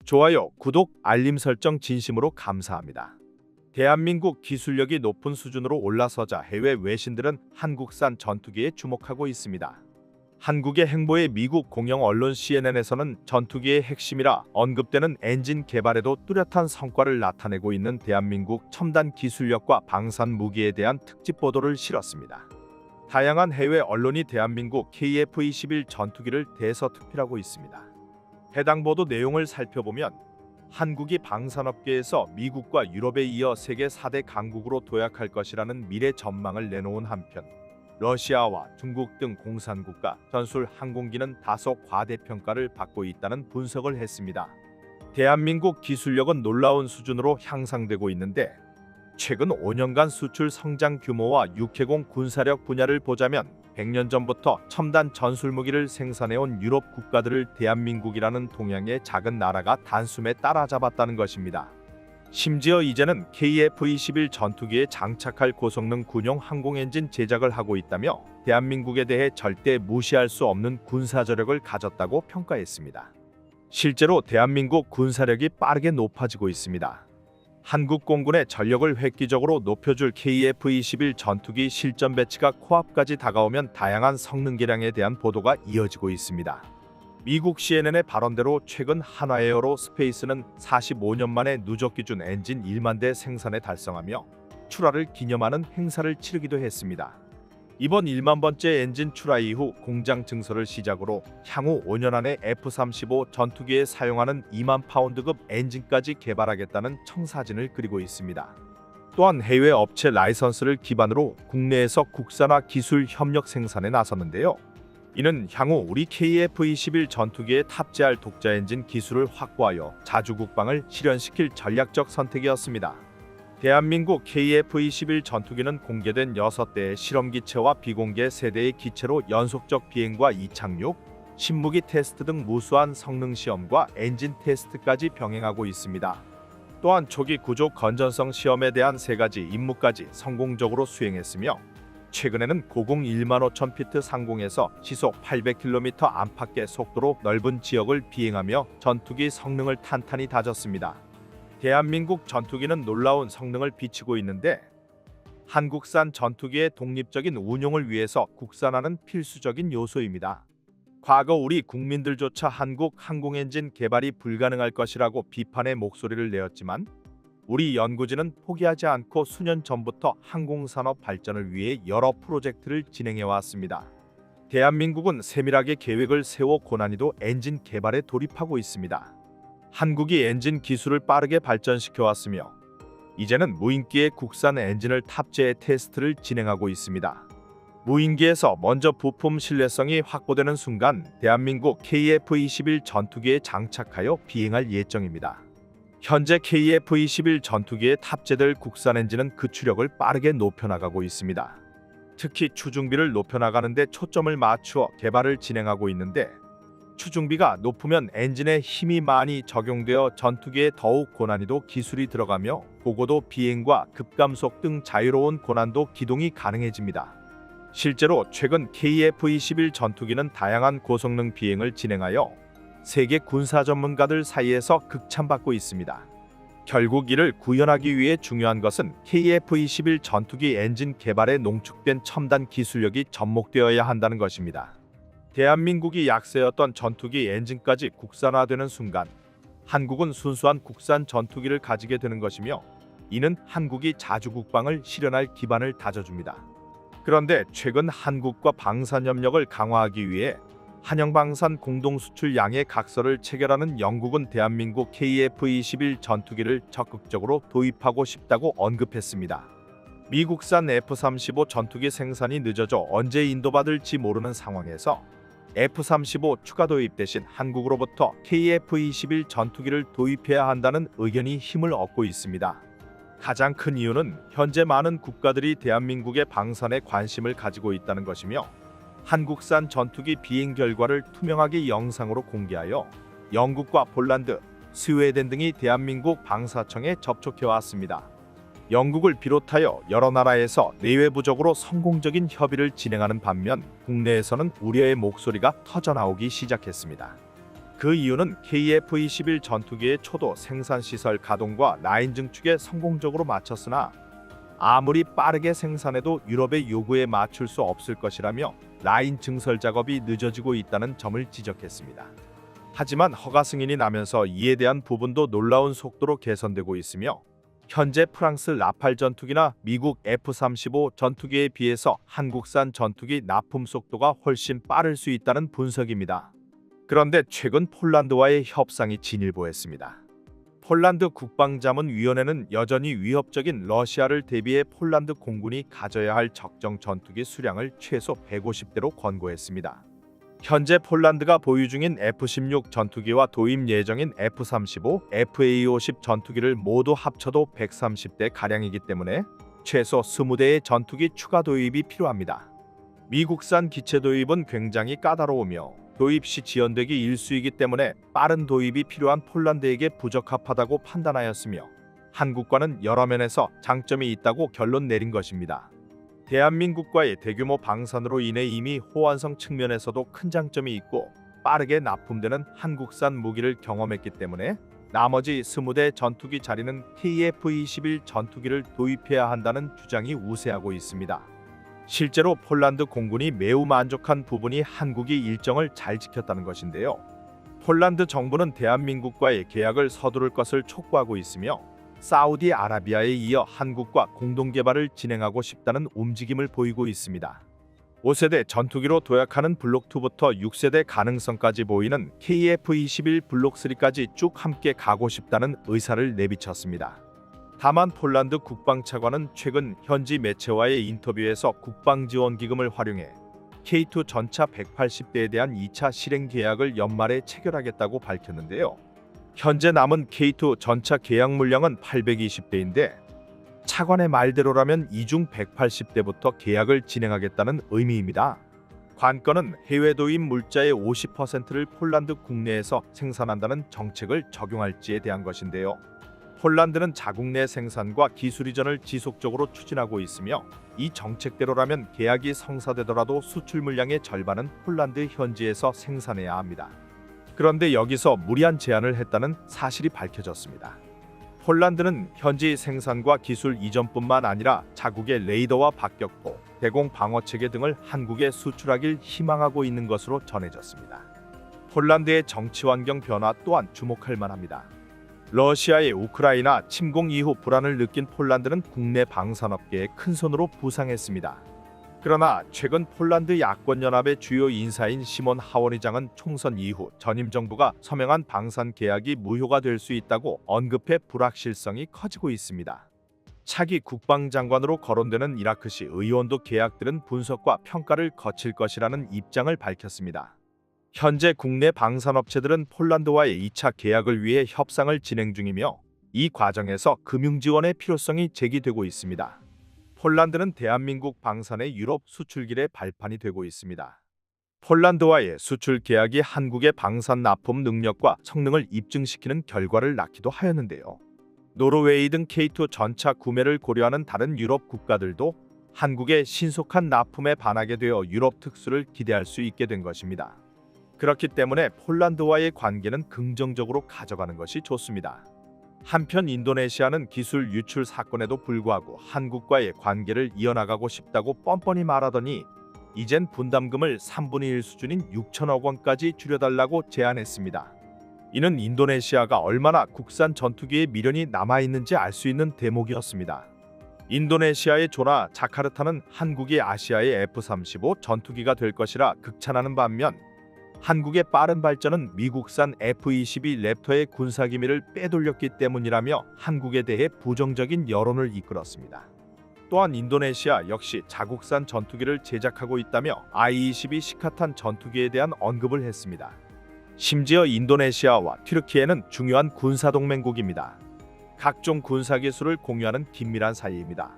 좋아요, 구독, 알림 설정 진심으로 감사합니다. 대한민국 기술력이 높은 수준으로 올라서자 해외 외신들은 한국산 전투기에 주목하고 있습니다. 한국의 행보에 미국 공영 언론 CNN에서는 전투기의 핵심이라 언급되는 엔진 개발에도 뚜렷한 성과를 나타내고 있는 대한민국 첨단 기술력과 방산 무기에 대한 특집 보도를 실었습니다. 다양한 해외 언론이 대한민국 KF-21 전투기를 대서특필하고 있습니다. 해당 보도 내용을 살펴보면 한국이 방산업계에서 미국과 유럽에 이어 세계 4대 강국으로 도약할 것이라는 미래 전망을 내놓은 한편 러시아와 중국 등 공산국가 전술 항공기는 다소 과대평가를 받고 있다는 분석을 했습니다. 대한민국 기술력은 놀라운 수준으로 향상되고 있는데 최근 5년간 수출 성장 규모와 육해공 군사력 분야를 보자면 100년 전부터 첨단 전술무기를 생산해온 유럽 국가들을 대한민국이라는 동양의 작은 나라가 단숨에 따라잡았다는 것입니다. 심지어 이제는 KF-21 전투기에 장착할 고성능 군용 항공엔진 제작을 하고 있다며 대한민국에 대해 절대 무시할 수 없는 군사저력을 가졌다고 평가했습니다. 실제로 대한민국 군사력이 빠르게 높아지고 있습니다. 한국 공군의 전력을 획기적으로 높여줄 KF-21 전투기 실전 배치가 코앞까지 다가오면 다양한 성능 개량에 대한 보도가 이어지고 있습니다. 미국 CNN의 발언대로 최근 한화에어로 스페이스는 45년 만에 누적 기준 엔진 1만 대 생산에 달성하며 출하를 기념하는 행사를 치르기도 했습니다. 이번 1만 번째 엔진 출하 이후 공장 증설을 시작으로 향후 5년 안에 F-35 전투기에 사용하는 2만 파운드급 엔진까지 개발하겠다는 청사진을 그리고 있습니다. 또한 해외 업체 라이선스를 기반으로 국내에서 국산화 기술 협력 생산에 나섰는데요. 이는 향후 우리 KF-21 전투기에 탑재할 독자 엔진 기술을 확보하여 자주 국방을 실현시킬 전략적 선택이었습니다. 대한민국 KF-21 전투기는 공개된 6대의 실험기체와 비공개 세대의 기체로 연속적 비행과 이착륙, 신무기 테스트 등 무수한 성능 시험과 엔진 테스트까지 병행하고 있습니다. 또한 초기 구조 건전성 시험에 대한 3가지 임무까지 성공적으로 수행했으며 최근에는 고공 15,000피트 상공에서 시속 800km 안팎의 속도로 넓은 지역을 비행하며 전투기 성능을 탄탄히 다졌습니다. 대한민국 전투기는 놀라운 성능을 비치고 있는데 한국산 전투기의 독립적인 운용을 위해서 국산화는 필수적인 요소입니다. 과거 우리 국민들조차 한국 항공엔진 개발이 불가능할 것이라고 비판의 목소리를 내었지만 우리 연구진은 포기하지 않고 수년 전부터 항공산업 발전을 위해 여러 프로젝트를 진행해 왔습니다. 대한민국은 세밀하게 계획을 세워 고난이도 엔진 개발에 돌입하고 있습니다. 한국이 엔진 기술을 빠르게 발전시켜 왔으며 이제는 무인기에 국산 엔진을 탑재해 테스트를 진행하고 있습니다. 무인기에서 먼저 부품 신뢰성이 확보되는 순간 대한민국 KF-21 전투기에 장착하여 비행할 예정입니다. 현재 KF-21 전투기에 탑재될 국산 엔진은 그 추력을 빠르게 높여나가고 있습니다. 특히 추중비를 높여나가는 데 초점을 맞추어 개발을 진행하고 있는데 추중비가 높으면 엔진에 힘이 많이 적용되어 전투기에 더욱 고난이도 기술이 들어가며 고고도 비행과 급감속 등 자유로운 고난도 기동이 가능해집니다. 실제로 최근 KF-21 전투기는 다양한 고성능 비행을 진행하여 세계 군사 전문가들 사이에서 극찬받고 있습니다. 결국 이를 구현하기 위해 중요한 것은 KF-21 전투기 엔진 개발에 농축된 첨단 기술력이 접목되어야 한다는 것입니다. 대한민국이 약세였던 전투기 엔진까지 국산화되는 순간 한국은 순수한 국산 전투기를 가지게 되는 것이며 이는 한국이 자주 국방을 실현할 기반을 다져줍니다. 그런데 최근 한국과 방산협력을 강화하기 위해 한영방산 공동수출 양해 각서를 체결하는 영국은 대한민국 KF-21 전투기를 적극적으로 도입하고 싶다고 언급했습니다. 미국산 F-35 전투기 생산이 늦어져 언제 인도받을지 모르는 상황에서 F-35 추가 도입 대신 한국으로부터 KF-21 전투기를 도입해야 한다는 의견이 힘을 얻고 있습니다. 가장 큰 이유는 현재 많은 국가들이 대한민국의 방산에 관심을 가지고 있다는 것이며 한국산 전투기 비행 결과를 투명하게 영상으로 공개하여 영국과 폴란드, 스웨덴 등이 대한민국 방사청에 접촉해왔습니다. 영국을 비롯하여 여러 나라에서 내외부적으로 성공적인 협의를 진행하는 반면 국내에서는 우려의 목소리가 터져나오기 시작했습니다. 그 이유는 KF-21 전투기의 초도 생산시설 가동과 라인 증축에 성공적으로 마쳤으나 아무리 빠르게 생산해도 유럽의 요구에 맞출 수 없을 것이라며 라인 증설 작업이 늦어지고 있다는 점을 지적했습니다. 하지만 허가 승인이 나면서 이에 대한 부분도 놀라운 속도로 개선되고 있으며 현재 프랑스 라팔 전투기나 미국 F-35 전투기에 비해서 한국산 전투기 납품 속도가 훨씬 빠를 수 있다는 분석입니다. 그런데 최근 폴란드와의 협상이 진일보했습니다. 폴란드 국방자문위원회는 여전히 위협적인 러시아를 대비해 폴란드 공군이 가져야 할 적정 전투기 수량을 최소 150대로 권고했습니다. 현재 폴란드가 보유 중인 F-16 전투기와 도입 예정인 F-35, FA-50 전투기를 모두 합쳐도 130대 가량이기 때문에 최소 20대의 전투기 추가 도입이 필요합니다. 미국산 기체 도입은 굉장히 까다로우며 도입 시 지연되기 일쑤이기 때문에 빠른 도입이 필요한 폴란드에게 부적합하다고 판단하였으며 한국과는 여러 면에서 장점이 있다고 결론 내린 것입니다. 대한민국과의 대규모 방산으로 인해 이미 호환성 측면에서도 큰 장점이 있고 빠르게 납품되는 한국산 무기를 경험했기 때문에 나머지 20대 전투기 자리는 KF-21 전투기를 도입해야 한다는 주장이 우세하고 있습니다. 실제로 폴란드 공군이 매우 만족한 부분이 한국이 일정을 잘 지켰다는 것인데요. 폴란드 정부는 대한민국과의 계약을 서두를 것을 촉구하고 있으며 사우디아라비아에 이어 한국과 공동개발을 진행하고 싶다는 움직임을 보이고 있습니다. 5세대 전투기로 도약하는 블록2부터 6세대 가능성까지 보이는 KF-21 블록3까지 쭉 함께 가고 싶다는 의사를 내비쳤습니다. 다만 폴란드 국방차관은 최근 현지 매체와의 인터뷰에서 국방지원기금을 활용해 K2 전차 180대에 대한 2차 실행 계약을 연말에 체결하겠다고 밝혔는데요. 현재 남은 K2 전차 계약 물량은 820대인데 차관의 말대로라면 이중 180대부터 계약을 진행하겠다는 의미입니다. 관건은 해외 도입 물자의 50%를 폴란드 국내에서 생산한다는 정책을 적용할지에 대한 것인데요. 폴란드는 자국 내 생산과 기술 이전을 지속적으로 추진하고 있으며 이 정책대로라면 계약이 성사되더라도 수출 물량의 절반은 폴란드 현지에서 생산해야 합니다. 그런데 여기서 무리한 제안을 했다는 사실이 밝혀졌습니다. 폴란드는 현지 생산과 기술 이전뿐만 아니라 자국의 레이더와 박격포, 대공 방어체계 등을 한국에 수출하길 희망하고 있는 것으로 전해졌습니다. 폴란드의 정치 환경 변화 또한 주목할 만합니다. 러시아의 우크라이나 침공 이후 불안을 느낀 폴란드는 국내 방산업계에 큰 손으로 부상했습니다. 그러나 최근 폴란드 야권연합의 주요 인사인 시몬 하원의장은 총선 이후 전임 정부가 서명한 방산 계약이 무효가 될 수 있다고 언급해 불확실성이 커지고 있습니다. 차기 국방장관으로 거론되는 이라크시 의원도 계약들은 분석과 평가를 거칠 것이라는 입장을 밝혔습니다. 현재 국내 방산업체들은 폴란드와의 2차 계약을 위해 협상을 진행 중이며 이 과정에서 금융 지원의 필요성이 제기되고 있습니다. 폴란드는 대한민국 방산의 유럽 수출길의 발판이 되고 있습니다. 폴란드와의 수출 계약이 한국의 방산 납품 능력과 성능을 입증시키는 결과를 낳기도 하였는데요. 노르웨이 등 K2 전차 구매를 고려하는 다른 유럽 국가들도 한국의 신속한 납품에 반하게 되어 유럽 특수를 기대할 수 있게 된 것입니다. 그렇기 때문에 폴란드와의 관계는 긍정적으로 가져가는 것이 좋습니다. 한편 인도네시아는 기술 유출 사건에도 불구하고 한국과의 관계를 이어나가고 싶다고 뻔뻔히 말하더니 이젠 분담금을 3분의 1 수준인 6천억 원까지 줄여달라고 제안했습니다. 이는 인도네시아가 얼마나 국산 전투기에 미련이 남아있는지 알 수 있는 대목이었습니다. 인도네시아의 조나 자카르타는 한국이 아시아의 F-35 전투기가 될 것이라 극찬하는 반면 한국의 빠른 발전은 미국산 F-22 랩터의 군사기밀을 빼돌렸기 때문이라며 한국에 대해 부정적인 여론을 이끌었습니다. 또한 인도네시아 역시 자국산 전투기를 제작하고 있다며 I-22 시카탄 전투기에 대한 언급을 했습니다. 심지어 인도네시아와 튀르키예는 중요한 군사동맹국입니다. 각종 군사기술을 공유하는 긴밀한 사이입니다.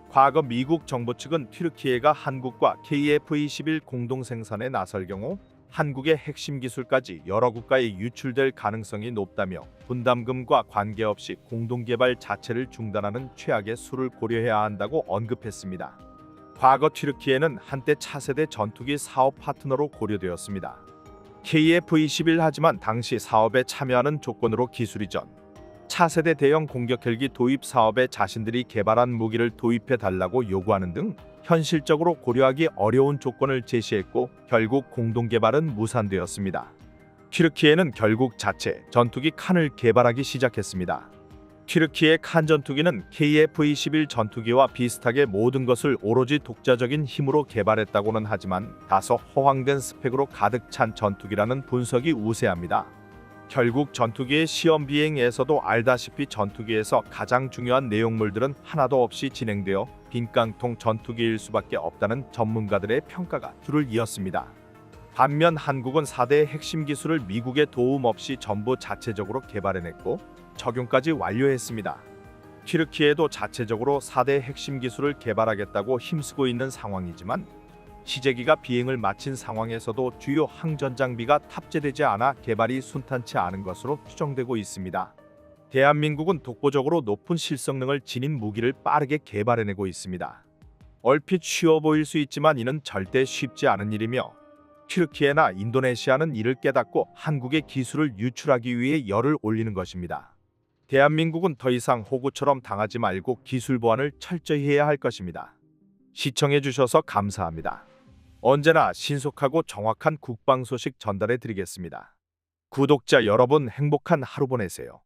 과거 미국 정부 측은 튀르키예가 한국과 KF-21 공동생산에 나설 경우 한국의 핵심 기술까지 여러 국가에 유출될 가능성이 높다며 분담금과 관계없이 공동개발 자체를 중단하는 최악의 수를 고려해야 한다고 언급했습니다. 과거 튀르키예는 한때 차세대 전투기 사업 파트너로 고려되었습니다. KF-21 하지만 당시 사업에 참여하는 조건으로 기술이전 차세대 대형 공격 헬기 도입 사업에 자신들이 개발한 무기를 도입해 달라고 요구하는 등 현실적으로 고려하기 어려운 조건을 제시했고 결국 공동 개발은 무산되었습니다. 튀르키예는 결국 자체 전투기 칸을 개발하기 시작했습니다. 튀르키예 칸 전투기는 KF-21 전투기와 비슷하게 모든 것을 오로지 독자적인 힘으로 개발했다고는 하지만 다소 허황된 스펙으로 가득 찬 전투기라는 분석이 우세합니다. 결국 전투기의 시험 비행에서도 알다시피 전투기에서 가장 중요한 내용물들은 하나도 없이 진행되어 빈깡통 전투기일 수밖에 없다는 전문가들의 평가가 줄을 이었습니다. 반면 한국은 4대의 핵심 기술을 미국의 도움 없이 전부 자체적으로 개발해냈고 적용까지 완료했습니다. 튀르키예도 자체적으로 4대 핵심 기술을 개발하겠다고 힘쓰고 있는 상황이지만 시제기가 비행을 마친 상황에서도 주요 항전 장비가 탑재되지 않아 개발이 순탄치 않은 것으로 추정되고 있습니다. 대한민국은 독보적으로 높은 실성능을 지닌 무기를 빠르게 개발해내고 있습니다. 얼핏 쉬워 보일 수 있지만 이는 절대 쉽지 않은 일이며 튀르키예나 인도네시아는 이를 깨닫고 한국의 기술을 유출하기 위해 열을 올리는 것입니다. 대한민국은 더 이상 호구처럼 당하지 말고 기술 보완을 철저히 해야 할 것입니다. 시청해 주셔서 감사합니다. 언제나 신속하고 정확한 국방 소식 전달해 드리겠습니다. 구독자 여러분 행복한 하루 보내세요.